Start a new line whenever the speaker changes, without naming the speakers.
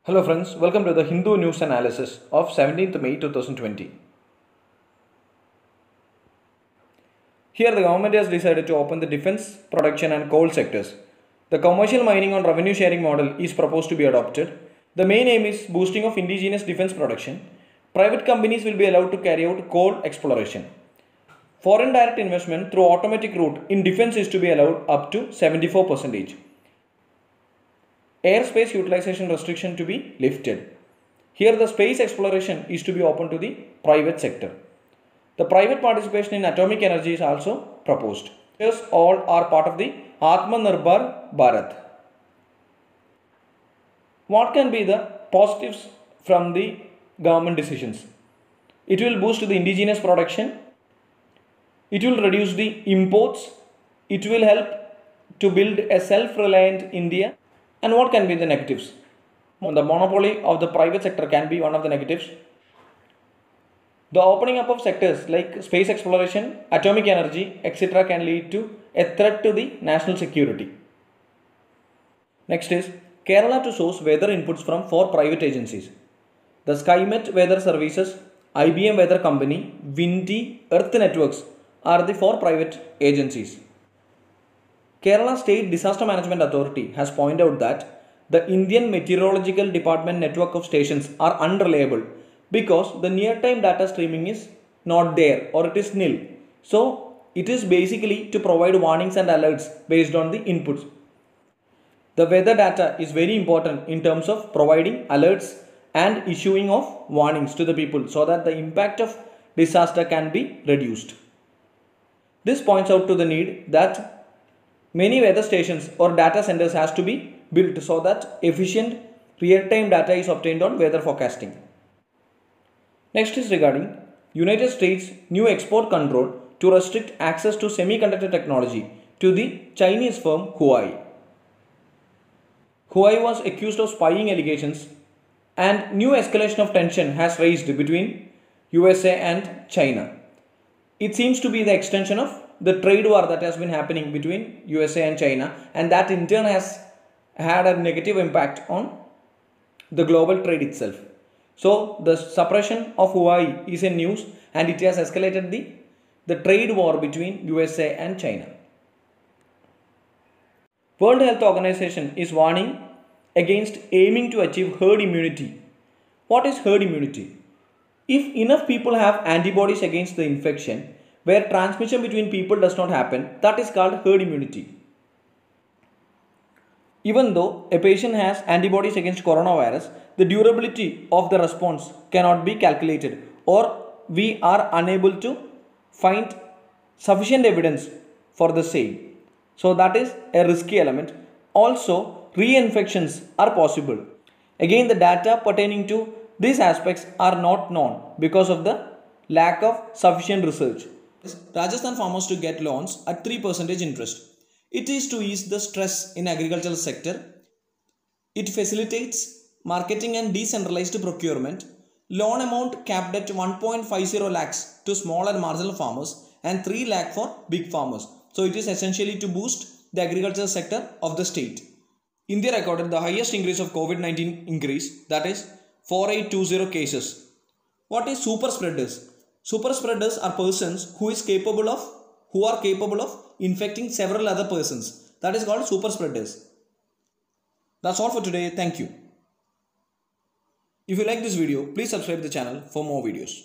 Hello friends, welcome to the Hindu News Analysis of 17th May 2020. Here the government has decided to open the defense, production and coal sectors. The commercial mining on revenue sharing model is proposed to be adopted. The main aim is boosting of indigenous defense production. Private companies will be allowed to carry out coal exploration. Foreign direct investment through automatic route in defense is to be allowed up to 74%. Airspace utilization restriction to be lifted. Here the space exploration is to be open to the private sector. The private participation in atomic energy is also proposed. These all are part of the Atmanirbhar Bharat. What can be the positives from the government decisions? It will boost the indigenous production. It will reduce the imports. It will help to build a self-reliant India. And what can be the negatives? The monopoly of the private sector can be one of the negatives. The opening up of sectors like space exploration, atomic energy, etc. can lead to a threat to the national security. Next is Kerala to source weather inputs from 4 private agencies. The SkyMet Weather Services, IBM Weather Company, Windy, Earth Networks are the 4 private agencies. Kerala State Disaster Management Authority has pointed out that the Indian Meteorological Department network of stations are unreliable because the near-time data streaming is not there or it is nil. So, it is basically to provide warnings and alerts based on the inputs. The weather data is very important in terms of providing alerts and issuing of warnings to the people so that the impact of disaster can be reduced. This points out to the need that many weather stations or data centers has to be built so that efficient real-time data is obtained on weather forecasting. Next is regarding United States new export control to restrict access to semiconductor technology to the Chinese firm Huawei. Huawei was accused of spying allegations and new escalation of tension has raised between USA and China. It seems to be the extension of the trade war that has been happening between USA and China, and that in turn has had a negative impact on the global trade itself. So the suppression of Huawei is in news and it has escalated the trade war between USA and China. World Health Organization is warning against aiming to achieve herd immunity. What is herd immunity? If enough people have antibodies against the infection, where transmission between people does not happen, that is called herd immunity. Even though a patient has antibodies against coronavirus, the durability of the response cannot be calculated or we are unable to find sufficient evidence for the same. So that is a risky element. Also, reinfections are possible. Again, the data pertaining to these aspects are not known because of the lack of sufficient research. Rajasthan farmers to get loans at 3% interest. It is to ease the stress in agricultural sector. It facilitates marketing and decentralized procurement. Loan amount capped at 1.50 lakhs to small and marginal farmers and 3 lakh for big farmers. So it is essentially to boost the agricultural sector of the state. India recorded the highest increase of COVID-19 increase, that is 4820 cases. What is super spreaders? Super spreaders are persons who are capable of infecting several other persons. That is called super spreaders. That's all for today. Thank you. If you like this video, please subscribe the channel for more videos.